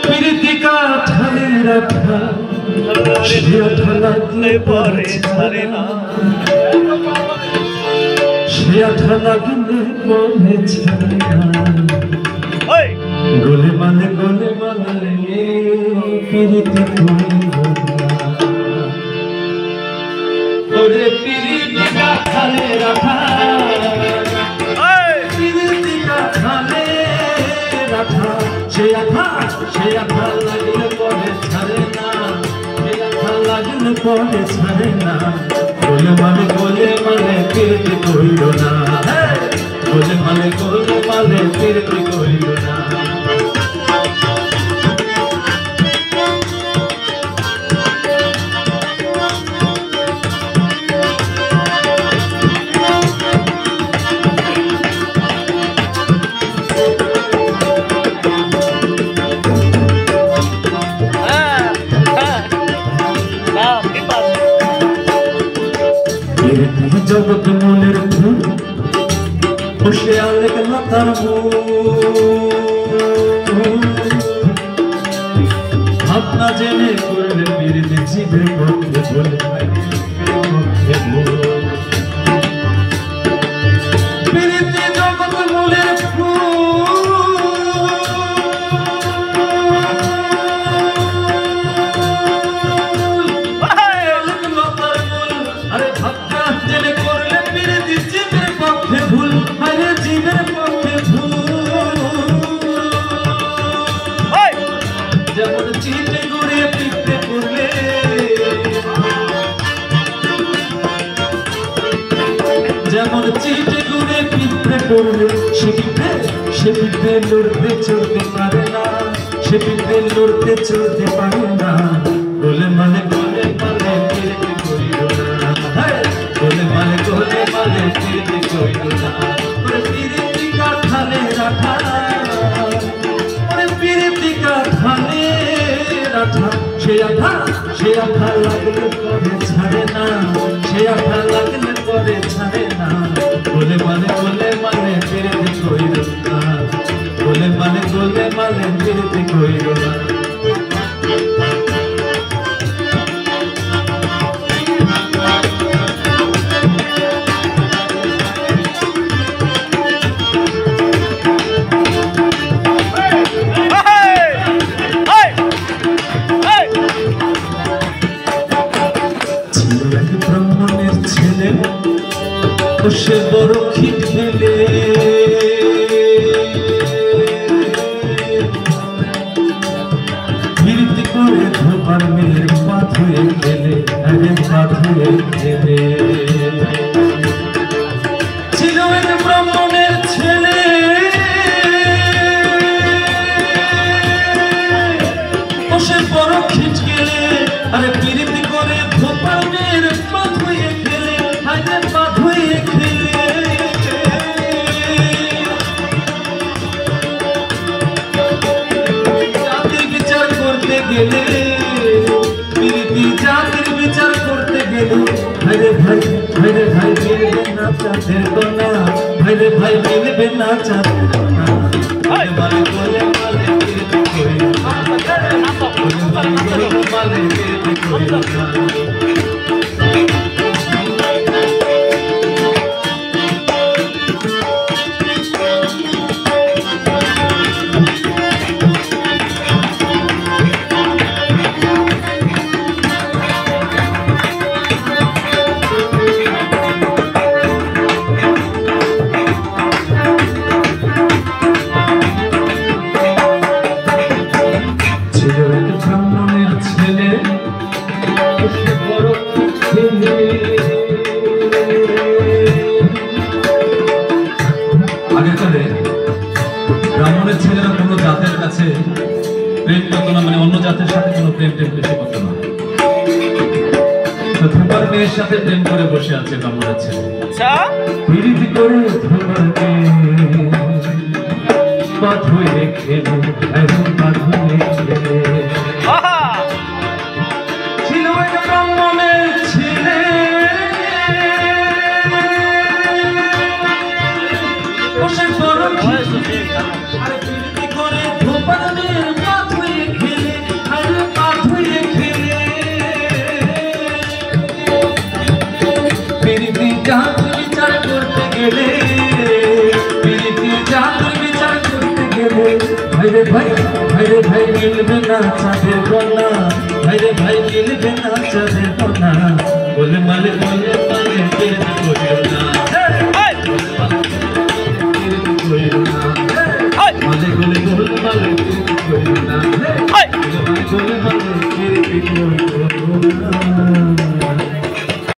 প্রীতি কাঠালে রাখা সে আঠা লাগলে পরে ছাড়ে না সে আঠা লাগলে পরে ছাড়ে না গোলে মালে প্রীতি করিব ওরে প্রীতি কাঠালে রাখা প্রীতি কাঠালে রাখা সে আঠা লাগলে পরে ছাড়ে না সে আঠা লাগলে পরে ছাড়ে না গোলে মালে প্রীতি করিল না গোলে মালে প্রীতি করিল না জগৎ মনের ফুল বসে আলেক লতার ভাবনা জেনে করলে বিরতি জীবের পক্ষে বলে বিরতি জগৎ মনের যেমন চিঠে করে পিঁপড়ে পড়লে সে পিঁপড়ে লড়তে চলতে পারে না সে পিঁপড়ে লড়তে চলতে পারে না গোলে মালে প্রীতি করিল না গোলে মালে প্রীতি করিল না প্রীতি কাঠালে রাখা প্রীতি কাঠালে রাখা সে আঠা লাগলে পরে ছাড়ে না সে আঠা লাগলে পরে ছাড়ে না গোলে মালে প্রীতি করিল না গোলে মালে প্রীতি করিল না ব্রাহ্মণের ছেলে সে বড় খিট ফেলে প্রীতি করে ধোপার মেয়ের পা ধুয়ে গেলে ছিল এক ব্রাহ্মণের ছেলে সে বড় খিট গেলে আরে প্রীতি করে ধোপার মেয়ের পা ধুয়ে গেলে পা ধুয়ে খেলে জাতির বিচার করতে গেলে প্রীতি জাতির বিচার করতে গেলে ভাইরে ভাই মিলবে না চাঁদের কোনা ভাইরে ভাই মিলবে না চাঁদের কোনা মালে প্রীতি করিল না মালে প্রীতি করিল না আগেকালে ব্রাহ্মণের ছেলেরা কোনো জাতের কাছে প্রেম করতো না, মানে অন্য জাতের সাথে কোনো প্রেম বেশি করতো না। ধোপার মেয়ের সাথে প্রেম করে বসে আছে ব্রাহ্মণের ছেলে। আচ্ছা, প্রীতি করে ধোপার মেয়ে খেলে এখন খেলে ছিল এক ব্রাহ্মণের ছেলে বসে বড় প্রীতি করে ধোপার মেয়ের গেলে প্রীতি জাদুর বিচার করতে গেলে ভাইরে ভাই মিলবে না চাঁদের কন্যা ভাইরে ভাই মিলবে না চাঁদের কন্যা বলে মালে প্রেম করিও না মালে গোলে গোল মালে প্রেম করিও না